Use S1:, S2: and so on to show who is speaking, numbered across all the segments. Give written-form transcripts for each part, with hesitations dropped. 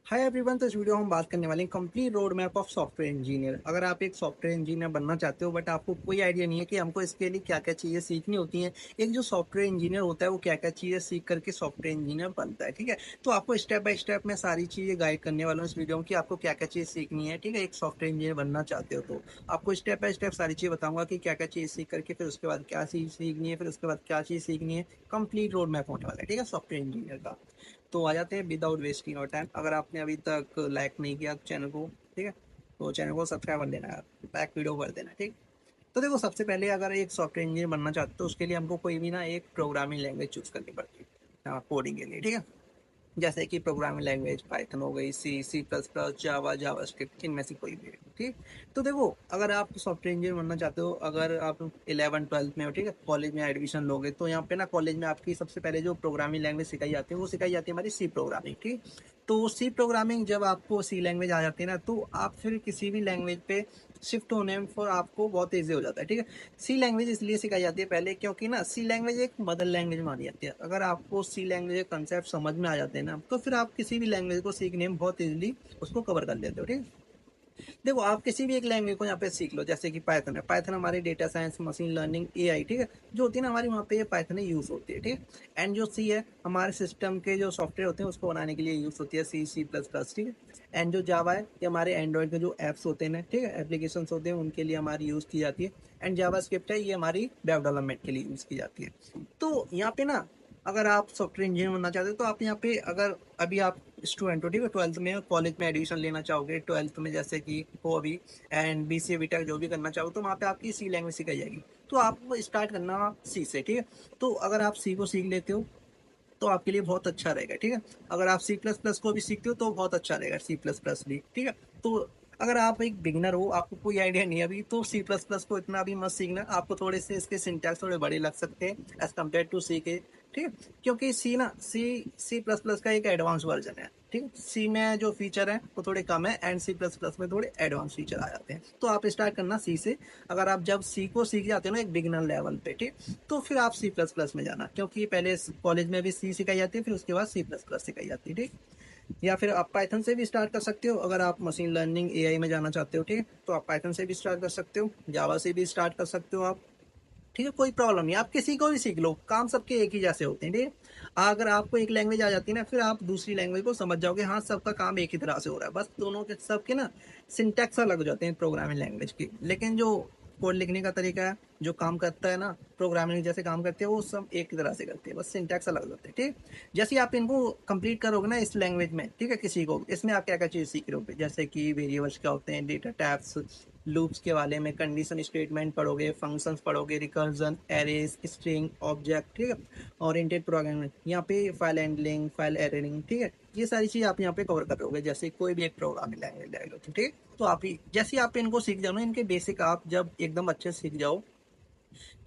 S1: Hi everyone. तो इस video में हम बात करने वाले हैं complete road map of software engineer. अगर आप एक सॉफ्टवेयर इंजीनियर बनना चाहते हो बट आपको कोई आइडिया नहीं है कि हमको इसके लिए क्या क्या चीज़ें सीखनी होती हैं, एक जो सॉफ्टवेयर इंजीनियर होता है वो क्या क्या चीज़ें सीख करके सॉफ्टवेयर इंजीनियर बनता है, ठीक है। तो आपको स्टेप बाय स्टेप मैं सारी चीज़ें गाइड करने वाला हूँ इस वीडियो में कि आपको क्या क्या चीज़ सीखनी है, ठीक है। एक सॉफ्टवेयर इंजीनियर बनना चाहते हो तो आपको स्टेप बाय स्टेप सारी चीज़ बताऊंगा कि क्या क्या चीज़ सीख करके फिर उसके बाद क्या चीज़ सीखनी है, फिर उसके बाद क्या चीज़ सीखनी है। कंप्लीट रोड मैप होने वाला है, ठीक है, सॉफ्टवेयर इंजीनियर का। तो आ जाते हैं विदाउट वेस्टिंग और टाइम। अगर आपने अभी तक लाइक नहीं किया चैनल को, ठीक है, तो चैनल को सब्सक्राइब कर देना है, बैक वीडियो कर देना, ठीक। तो देखो, सबसे पहले अगर एक सॉफ्टवेयर इंजीनियर बनना चाहते हो तो उसके लिए हमको कोई भी ना एक प्रोग्रामिंग लैंग्वेज चूज करनी पड़ती है कोडिंग के लिए, ठीक है। जैसे कि प्रोग्रामिंग लैंग्वेज पाइथन हो गई, सी सी प्लस प्लस, जावा, जावास्क्रिप्ट, इनमें से कोई भी, ठीक। तो देखो, अगर आप सॉफ्टवेयर इंजीनियर बनना चाहते हो, अगर आप 11 12 में हो, ठीक है, कॉलेज में एडमिशन लोगे तो यहाँ पे ना कॉलेज में आपकी सबसे पहले जो प्रोग्रामिंग लैंग्वेज सिखाई जाती है वो सिखाई जाती है हमारी सी प्रोग्रामिंग, ठीक। तो सी प्रोग्रामिंग जब आपको सी लैंग्वेज आ जाती है ना तो आप फिर किसी भी लैंग्वेज पे शिफ्ट होने में फॉर आपको बहुत ईजी हो जाता है, ठीक है। सी लैंग्वेज इसलिए सिखाई जाती है पहले क्योंकि ना सी लैंग्वेज एक मदर लैंग्वेज मानी जाती है। अगर आपको सी लैंग्वेज के कंसेप्ट समझ में आ जाते हैं ना तो फिर आप किसी भी लैंग्वेज को सीखने में बहुत इजीली उसको कवर कर लेते हो, ठीक है। देखो, आप किसी भी एक लैंग्वेज को यहाँ पे सीख लो, जैसे कि पाइथन है। पाइथन हमारी data science, machine learning, AI, ठीक है, जो होती है ना हमारी, वहाँ पे ये पाइथन यूज होती है, ठीक है। एंड जो सी है, हमारे सिस्टम के जो सॉफ्टवेयर होते हैं उसको बनाने के लिए यूज होती है, सी सी प्लस प्लस, ठीक है। एंड जो जावा है, ये हमारे एंड्रॉइड के जो ऐप्स होते हैं, ठीक है, एप्लीकेशन होते हैं, उनके लिए हमारी यूज की जाती है। एंड जावा स्क्रिप्ट है, ये हमारी वेब डेवलपमेंट के लिए यूज की जाती है। तो यहाँ पे ना, अगर आप सॉफ्टवेयर इंजीनियर बनना चाहते हो तो आप यहाँ पे, अगर अभी आप स्टूडेंट हो, ठीक है, 12th में कॉलेज में एडमिशन लेना चाहोगे, 12th में जैसे कि हो अभी, एंड BCA BTech जो भी करना चाहो तो वहाँ पे आपकी सी लैंग्वेज सिखाई जाएगी। तो आपको स्टार्ट करना सी से, ठीक है। तो अगर आप सी को सीख लेते हो तो आपके लिए बहुत अच्छा रहेगा, ठीक है। अगर आप सी प्लस प्लस को भी सीखते हो तो बहुत अच्छा रहेगा, सी प्लस प्लस भी, ठीक है। तो अगर आप एक बिगिनर हो, आपको कोई आइडिया नहीं है अभी, तो सी प्लस प्लस को इतना भी मत सीखना। आपको थोड़े से इसके सिंटैक्स थोड़े बड़े लग सकते हैं एज कम्पेयर टू सी के, ठीक है। क्योंकि सी ना, सी सी प्लस प्लस का एक एडवांस वर्जन है, ठीक है। सी में जो फीचर है वो थोड़े कम है एंड सी प्लस प्लस में थोड़े एडवांस फीचर आ जाते हैं। तो आप स्टार्ट करना सी से। अगर आप जब सी को सीख जाते हो ना एक बिगिनर लेवल पे, ठीक, तो फिर आप सी प्लस प्लस में जाना, क्योंकि पहले कॉलेज में भी सी सिखाई जाती है, फिर उसके बाद सी प्लस प्लस सिखाई जाती है, ठीक। या फिर आप पाइथन से भी स्टार्ट कर सकते हो। अगर आप मशीन लर्निंग, एआई में जाना चाहते हो, ठीक है, तो आप पाइथन से भी स्टार्ट कर सकते हो, जावा से भी स्टार्ट कर सकते हो आप, ठीक है, कोई प्रॉब्लम नहीं। आप किसी को भी सीख लो, काम सबके एक ही जैसे होते हैं, ठीक है। अगर आपको एक लैंग्वेज आ जाती है ना, फिर आप दूसरी लैंग्वेज को समझ जाओगे, हाँ सबका काम एक ही तरह से हो रहा है, बस दोनों के सबके ना सिंटैक्स अलग हो जाते हैं प्रोग्रामिंग लैंग्वेज की, लेकिन जो कोड लिखने का तरीका है, जो काम करता है ना, प्रोग्रामिंग जैसे काम करते हैं वो सब एक ही तरह से करते हैं, बस सिंटैक्स अलग होते हैं, ठीक। जैसे आप इनको कंप्लीट करोगे ना इस लैंग्वेज में, ठीक है, किसी को इसमें आप क्या क्या चीज़ सीख रहे हो, जैसे कि वेरिएबल्स क्या होते हैं, डेटा टाइप्स, लूप्स के बारे में, कंडीशन स्टेटमेंट पढ़ोगे, फंक्शंस पढ़ोगे, रिकर्जन, एरेज, स्ट्रिंग, ऑब्जेक्ट, ठीक है, ओरिएंटेड प्रोग्रामिंग, यहाँ पे फाइल हैंडलिंग, फाइल एररिंग, ठीक है, ये सारी चीज़ आप यहाँ पे कवर करोगे, जैसे कोई भी एक प्रोग्रामिंग लैंग्वेज ले लो, ठीक है। तो आप ही जैसे आप इनको सीख जाओ ना, इनके बेसिक आप जब एकदम अच्छे से सीख जाओ,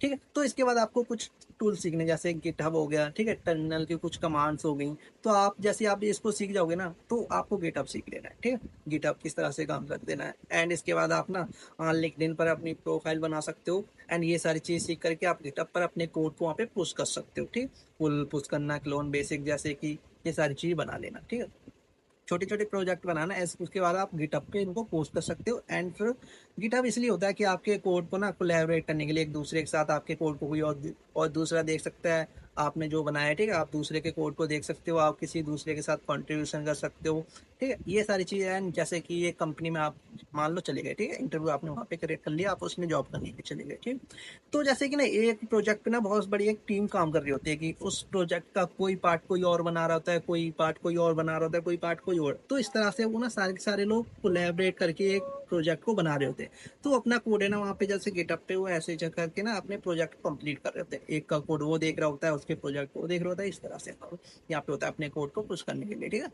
S1: ठीक है, तो इसके बाद आपको कुछ टूल सीखने, जैसे गिटहब हो गया, ठीक है, टर्मिनल की कुछ कमांड्स हो गई। तो आप जैसे आप इसको सीख जाओगे ना तो आपको गिटहब सीख लेना है, ठीक है, गिटहब किस तरह से काम कर देना है। एंड इसके बाद आप ना लिंक्डइन पर अपनी प्रोफाइल बना सकते हो। एंड ये सारी चीज़ सीख करके आप गिटहब पर अपने कोड को वहाँ पे पुश कर सकते हो, ठीक, पुल पुश करना, क्लोन, बेसिक, जैसे कि ये सारी चीज़ बना लेना, ठीक है। छोटे छोटे प्रोजेक्ट बनाना है, उसके बाद आप गिटहब पे इनको पोस्ट कर सकते हो। एंड फिर गिटहब इसलिए होता है कि आपके कोड को ना कोलैबोरेट करने के लिए, एक दूसरे के साथ आपके कोड को कोई और दूसरा देख सकता है, आपने जो बनाया है, ठीक है, आप दूसरे के कोड को देख सकते हो, आप किसी दूसरे के साथ कंट्रीब्यूशन कर सकते हो, ठीक है, ये सारी चीज़ें हैं। जैसे कि ये कंपनी में आप मान लो चले गए, ठीक है, इंटरव्यू आपने वहाँ पे करेक्ट कर लिया, आप उसमें जॉब करने के लिए चले गए, ठीक। तो जैसे कि ना एक प्रोजेक्ट पे ना बहुत बड़ी एक टीम काम कर रही होती है कि उस प्रोजेक्ट का कोई पार्ट कोई और बना रहा होता है, कोई पार्ट कोई और बना रहा होता है, कोई पार्ट कोई और, तो इस तरह से वो ना सारे के सारे लोग कोलैबोरेट करके एक प्रोजेक्ट को बना रहे होते हैं। तो अपना कोड है ना वहाँ पे जैसे गिटहब पे वो ऐसे करके ना अपने प्रोजेक्ट कंप्लीट कर रहे होते हैं। एक का कोड वो देख रहा होता है, उसके प्रोजेक्ट को वो देख रहा होता है, इस तरह से यहाँ पे होता है अपने कोड को पुश करने के लिए, ठीक है,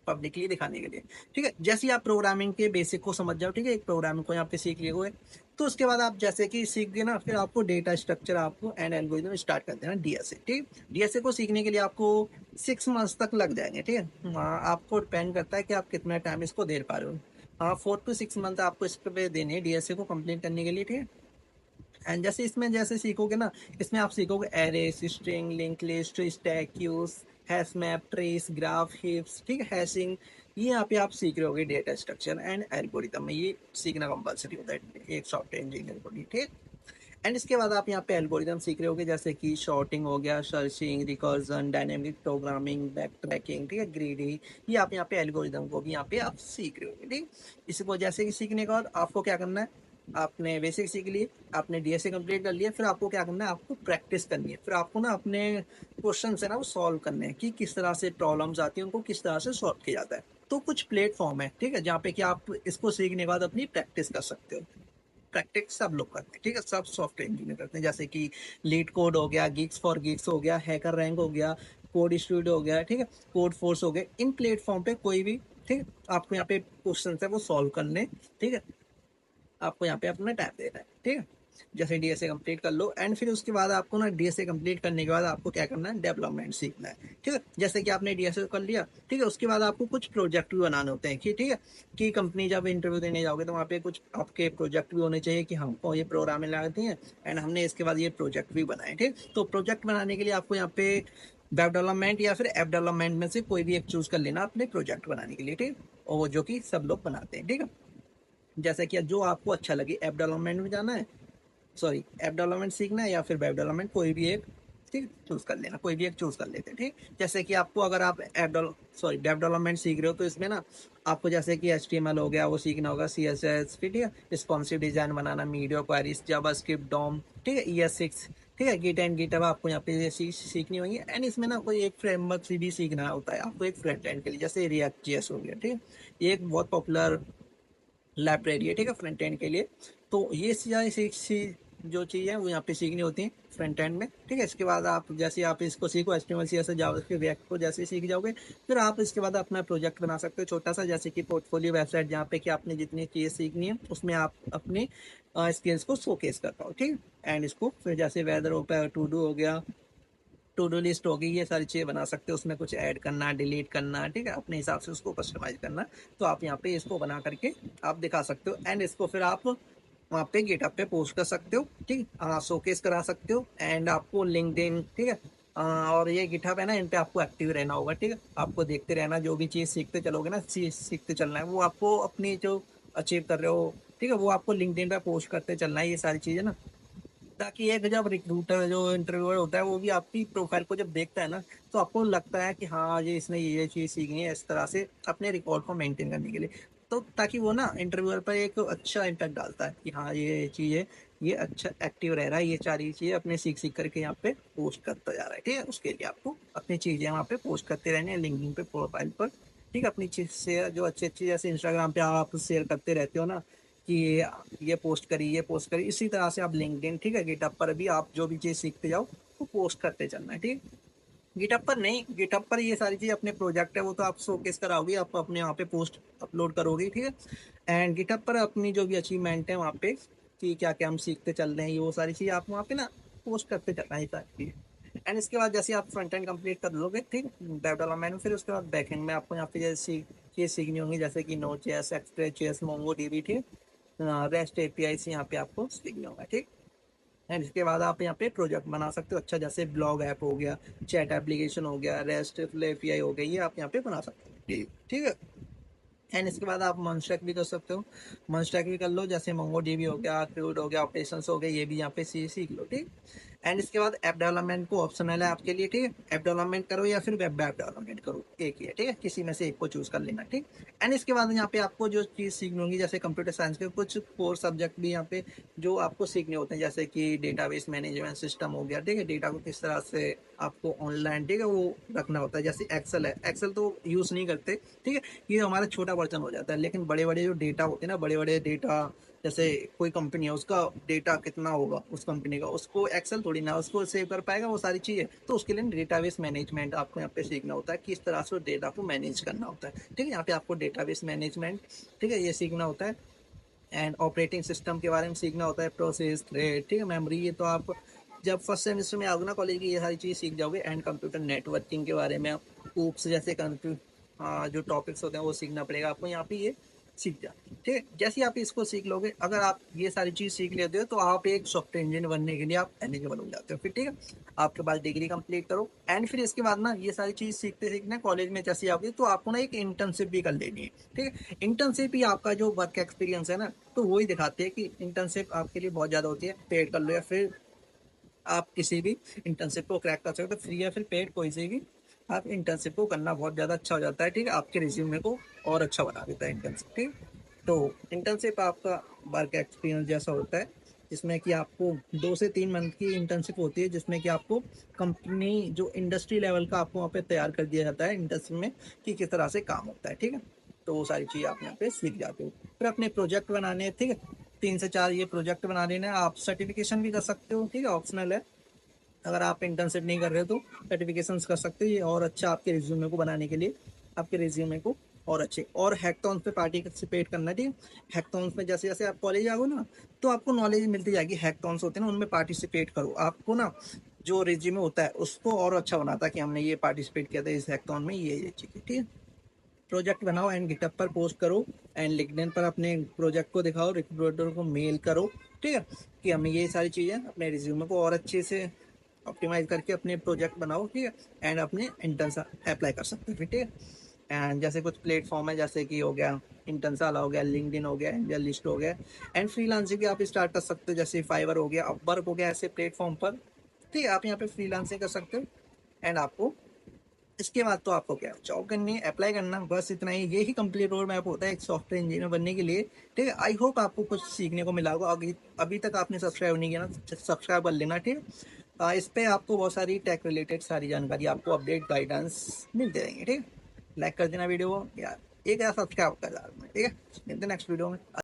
S1: पब्लिकली दिखाने के लिए, ठीक है। जैसे ही आप प्रोग्रामिंग के बेसिक को समझ जाओ, ठीक है, एक प्रोग्रामिंग को यहाँ पे सीख लिए हुए, तो उसके बाद आप जैसे कि सीख गए ना, फिर आपको डेटा स्ट्रक्चर आपको एंड एल्गोरिथम स्टार्ट कर देना, डीएसए, ठीक। डीएसए को सीखने के लिए आपको 6 मंथ्स तक लग जाएंगे, ठीक है। हाँ, आपको डिपेंड करता है कि आप कितना टाइम इसको दे पा रहे हो। हाँ, 4 to 6 मंथ आपको इस पे देने हैं डीएसए को कंप्लीट करने के लिए, ठीक है। एंड जैसे इसमें जैसे सीखोगे ना, इसमें आप सीखोगे array, string, link list, stack, queues, hash map, trees, graph, heaps, ठीक है, हैशिंग, ये यहाँ पे आप सीख रहे होगे डेटा स्ट्रक्चर एंड एल्गोरिथम में, ये सीखना कंपलसरी होता है एक सॉफ्टवेयर इंजीनियर को, ठीक है। एंड इसके बाद आप यहाँ पे एल्गोरिदम सीख रहे होगे, जैसे कि शॉर्टिंग हो गया, searching, recursion, dynamic programming, back tracking, ठीक है, ग्रीडी, ये आप यहाँ पे एल्गोरिदम को भी यहाँ पे आप सीख रहे होगे, ठीक। इसको जैसे कि सीखने के बाद आपको क्या करना है, आपने बेसिक सीख लिए, आपने डीएसए कंप्लीट कर लिया, फिर आपको क्या करना है, आपको प्रैक्टिस करनी है, फिर आपको ना अपने क्वेश्चन है ना वो सॉल्व करने हैं कि किस तरह से प्रॉब्लम्स आती है उनको किस तरह से सॉल्व किया जाता है। तो कुछ प्लेटफॉर्म है, ठीक है, जहाँ पे कि आप इसको सीखने के बाद अपनी प्रैक्टिस कर सकते हो। प्रैक्टिस सब लोग करते हैं, ठीक है, सब सॉफ्टवेयर इंजीनियर करते हैं, जैसे कि लीड कोड हो गया, गिग्स फॉर गिग्स हो गया, हैकर रैंक हो गया, कोड स्टूडियो हो गया, ठीक है, कोड फोर्स हो गया, इन प्लेटफॉर्म पे कोई भी, ठीक है, आपको यहाँ पे क्वेश्चन है वो सॉल्व करने, ठीक है, आपको यहाँ पे अपना टाइम देना है, ठीक है। जैसे डीएसए कंप्लीट कर लो एंड फिर उसके बाद आपको ना डीएसए कंप्लीट करने के बाद आपको क्या करना है, डेवलपमेंट सीखना है, ठीक है। जैसे कि आपने डीएसए कर लिया, ठीक है, उसके बाद आपको कुछ प्रोजेक्ट भी बनाने होते हैं कि, ठीक है, कि कंपनी जब इंटरव्यू देने जाओगे तो वहाँ पे कुछ आपके प्रोजेक्ट भी होने चाहिए कि हमको ये प्रोग्रामिंग आती है एंड हमने इसके बाद ये प्रोजेक्ट भी बनाए, ठीक। तो प्रोजेक्ट बनाने के लिए आपको यहाँ पे वेब डेवलपमेंट या फिर ऐप डेवलपमेंट में से कोई भी एक चूज कर लेना अपने प्रोजेक्ट बनाने के लिए, ठीक, और जो कि सब लोग बनाते हैं, ठीक है। जैसे कि जो आपको अच्छा लगे, ऐप डेवलपमेंट में जाना है, सॉरी, ऐप डेवलपमेंट सीखना है या फिर वेब डेवलपमेंट, कोई भी एक, ठीक, चूज कर लेना, कोई भी एक चूज कर लेते हैं, ठीक। जैसे कि आपको अगर आप वेब डेवलपमेंट सीख रहे हो तो इसमें ना आपको जैसे कि HTML हो गया वो सीखना होगा, CSS, ठीक है, रिस्पॉन्सिव डिजाइन बनाना, मीडिया क्वेरीज, जावास्क्रिप्ट, डॉम, ठीक है, ES6, ठीक है, गिट एंड गिटहब आपको यहाँ पे ये सीखनी होगी। एंड इसमें ना कोई एक फ्रेमवर्क से भी सीखना होता है आपको एक फ्रंट एंड के लिए, जैसे रिएक्ट जेएस हो गया, ठीक है, ये एक बहुत पॉपुलर लाइब्रेरी है, ठीक है, फ्रंट एंड के लिए। तो ये जो चीज़ है वो यहाँ पे सीखनी होती है फ्रंट एंड में, ठीक है। इसके बाद आप जैसे आप इसको सीखो, HTML CSS जावास्क्रिप्ट रिएक्ट को जैसे सीख जाओगे, फिर आप इसके बाद अपना प्रोजेक्ट बना सकते हो छोटा सा, जैसे कि पोर्टफोलियो वेबसाइट, जहाँ पे कि आपने जितनी चीज़ें सीखनी है उसमें आप अपने स्किल्स को शोकेस कर पाओ, ठीक। एंड इसको फिर जैसे वेदर होता है, टू डू हो गया, टू डू लिस्ट होगी, ये सारी चीज़ें बना सकते हो, उसमें कुछ ऐड करना, डिलीट करना, ठीक है, अपने हिसाब से उसको कस्टमाइज करना। तो आप यहाँ पे इसको बना करके आप दिखा सकते हो एंड इसको फिर आप वहाँ पे गिटहब पे पोस्ट कर सकते हो, ठीक, शोकेस करा सकते हो एंड आपको लिंक्डइन, ठीक है, और ये गिटहब है ना, इन पे आपको एक्टिव रहना होगा, ठीक है, आपको देखते रहना, जो भी चीज़ सीखते चलोगे ना, सीखते चलना है, वो आपको अपनी जो अचीव कर रहे हो, ठीक है, वो आपको लिंक्डइन पे पोस्ट करते चलना है, ये सारी चीज़ें ना, ताकि एक जब रिक्रूटर जो इंटरव्यूअर होता है वो भी आपकी प्रोफाइल को जब देखता है ना, तो आपको लगता है कि हाँ ये इसने ये चीज़ सीखनी है, इस तरह से अपने रिकॉर्ड को मेंटेन करने के लिए, तो ताकि वो ना इंटरव्यूअर पर एक अच्छा इम्पैक्ट डालता है कि हाँ ये चीज़ है, ये अच्छा एक्टिव रह रहा है, ये सारी चीज़ें अपने सीख सीख करके यहाँ पे पोस्ट करता जा रहा है, ठीक है। उसके लिए आपको अपनी चीज़ें वहाँ पे पोस्ट करते रहने हैं लिंक्डइन पे, प्रोफाइल पर, ठीक है, अपनी चीज़ शेयर जो अच्छी अच्छी, जैसे इंस्टाग्राम पे आप शेयर करते रहते हो ना कि ये पोस्ट करी, ये पोस्ट करी, इसी तरह से आप लिंक्डइन, ठीक है, गिटहब पर भी आप जो भी चीज़ सीखते जाओ वो पोस्ट करते चलना है, ठीक। गिटहब पर नहीं, गिटहब पर ये सारी चीज़ अपने प्रोजेक्ट है वो तो आप शोकेस कराओगे, आप अपने वहाँ पे पोस्ट अपलोड करोगे, ठीक है। एंड गिटहब पर अपनी जो भी अचीवमेंट है वहाँ पे कि क्या क्या हम सीखते चल रहे हैं, वो सारी चीज़ आप वहाँ पे ना पोस्ट करते चलना है सारी चीज़। एंड इसके बाद जैसे आप फ्रंट एंड कंप्लीट कर लोगे, ठीक, वेब डेवलपमेंट में, फिर उसके बाद बैक एंड में आपको यहाँ पे जैसे चीज़ सीखनी होंगी, जैसे कि Node.js, Express.js, MongoDB, ठीक, रेस्ट API से यहाँ पे आपको सीखना होगा, ठीक। एंड इसके बाद आप यहाँ पे प्रोजेक्ट बना सकते हो, अच्छा, जैसे ब्लॉग ऐप हो गया, चैट एप्लीकेशन हो गया, रेस्ट API हो गई, ये आप यहाँ पे बना सकते हो, ठीक है। एंड इसके बाद आप मंस्ट्रक भी कर सकते हो, मंस्ट्रक भी कर लो, जैसे MongoDB हो गया, क्रूड हो गया, ऑपरेशंस हो गए, ये भी यहाँ पे सीख लो, ठीक। एंड इसके बाद ऐप डेवलपमेंट को ऑप्शनल है आपके लिए, ठीक है, ऐप डेवलपमेंट करो या फिर वेब ऐप डेवलपमेंट करो, एक ही है, ठीक है, किसी में से एक को चूज कर लेना, ठीक। एंड इसके बाद यहाँ पे आपको जो चीज़ सीखनी होगी, जैसे कंप्यूटर साइंस के कुछ कोर सब्जेक्ट भी यहाँ पे जो आपको सीखने होते हैं, जैसे कि डेटाबेस मैनेजमेंट सिस्टम हो गया, ठीक है, डेटा को किस तरह से आपको ऑनलाइन, ठीक है, वो रखना होता है, जैसे एक्सेल है, एक्सेल तो यूज़ नहीं करते, ठीक है, ये हमारा छोटा वर्जन हो जाता है, लेकिन बड़े बड़े जो डेटा होते हैं ना, बड़े बड़े डेटा, जैसे कोई कंपनी है उसका डेटा कितना होगा उस कंपनी का, उसको एक्सेल थोड़ी ना उसको सेव कर पाएगा वो सारी चीज़ें, तो उसके लिए डेटाबेस मैनेजमेंट आपको यहाँ पे सीखना होता है, किस तरह से डेटा को मैनेज करना होता है, ठीक है, यहाँ पे आपको डेटाबेस मैनेजमेंट, ठीक है, ये सीखना होता है। एंड ऑपरेटिंग सिस्टम के बारे में सीखना होता है, प्रोसेस, थ्रेड, ठीक है, मेमोरी, ये तो आप जब फर्स्ट सेमेस्टर में आओगे ना कॉलेज की, ये सारी चीज़ सीख जाओगे। एंड कंप्यूटर नेटवर्किंग के बारे में ऊप्स जैसे कंप्यूटर जो टॉपिक्स होते हैं वो सीखना पड़ेगा आपको यहाँ पे, ये सीख जाते हैं। ठीक है, जैसे ही आप इसको सीख लोगे, अगर आप ये सारी चीज़ सीख लेते हो तो आप एक सॉफ्टवेयर इंजीनियर बनने के लिए आप एलिजिबल हो जाते हो। फिर ठीक है, आपके पास डिग्री कंप्लीट करो एंड फिर इसके बाद ना ये सारी चीज़ सीखते सीखते कॉलेज में जैसे आओगे तो आपको ना एक इंटर्नशिप भी कर लेनी है। ठीक है, इंटर्नशिप ही आपका जो वर्क एक्सपीरियंस है ना, तो वही दिखाते हैं कि इंटर्नशिप आपके लिए बहुत ज़्यादा होती है। पेड कर लो या फिर आप किसी भी इंटर्नशिप को क्रैक कर सकते हो, फ्री या फिर पेड कोई से भी आप इंटर्नशिप को करना बहुत ज़्यादा अच्छा हो जाता है। ठीक है, आपके रिज्यूमे को और अच्छा बना देता है इंटर्नशिप। ठीक, तो इंटर्नशिप आपका वर्क एक्सपीरियंस जैसा होता है, जिसमें कि आपको 2 से 3 मंथ की इंटर्नशिप होती है, जिसमें कि आपको कंपनी जो इंडस्ट्री लेवल का आपको वहाँ पे तैयार कर दिया जाता है इंडस्ट्री में कि किस तरह से काम होता है। ठीक है, तो वो सारी चीज़ आप यहाँ पे सीख जाते हो। फिर अपने प्रोजेक्ट बनाने हैं। ठीक है, 3 से 4 ये प्रोजेक्ट बना लेना है। आप सर्टिफिकेशन भी कर सकते हो। ठीक है, ऑप्शनल है। अगर आप इंटर्नशिप नहीं कर रहे हो तो सर्टिफिकेशंस कर सकते हो। ये और अच्छा आपके रिज्यूमे को बनाने के लिए, आपके रिज्यूमे को और अच्छे और हैकाथॉन्स पे पार्टिसिपेट करना। ठीक है, हैकाथॉन्स में जैसे जैसे आप कॉलेज आओगे ना तो आपको नॉलेज मिलती जाएगी। हैकाथॉन्स होते हैं ना, उनमें पार्टिसिपेट करो। आपको ना जो रिज्यूमे होता है उसको और अच्छा बनाता है कि हमने ये पार्टिसिपेट किया था इस हैकाथॉन में, ये चीज़। ठीक है, प्रोजेक्ट बनाओ एंड गिटहब पर पोस्ट करो एंड लिंक्डइन पर अपने प्रोजेक्ट को दिखाओ, रिक्रूटर को मेल करो। ठीक है, कि हमें ये सारी चीज़ें अपने रिज्यूमे को और अच्छे से ऑप्टिमाइज करके अपने प्रोजेक्ट बनाओ। ठीक है, एंड अपने इंटर्न अप्लाई कर सकते हैं। फिर ठीक है, एंड जैसे कुछ प्लेटफॉर्म है जैसे कि हो गया इंटर्नसाला, हो गया लिंक्डइन, हो गया एंजल लिस्ट, हो गया एंड फ्रीलांसिंग भी आप स्टार्ट कर सकते हो जैसे फाइवर हो गया, अपवर्क हो गया, ऐसे प्लेटफॉर्म पर। ठीक है, आप यहाँ पे फ्रीलांसिंग कर सकते हो एंड आपको इसके बाद तो आपको क्या जॉब करनी है, अप्लाई करना, बस इतना ही। यही कंप्लीट रोड मैप होता है एक सॉफ्टवेयर इंजीनियर बनने के लिए। ठीक है, आई होप आपको कुछ सीखने को मिला होगा। अभी अभी तक आपने सब्सक्राइब नहीं किया ना, सब्सक्राइब कर लेना। ठीक है, इस पे आपको बहुत सारी टेक रिलेटेड सारी जानकारी, आपको अपडेट गाइडेंस मिलते रहेंगे। ठीक है, लाइक कर देना वीडियो को यार, एक यार सब्सक्राइब कर देना। ठीक है, मिलते हैं नेक्स्ट वीडियो में।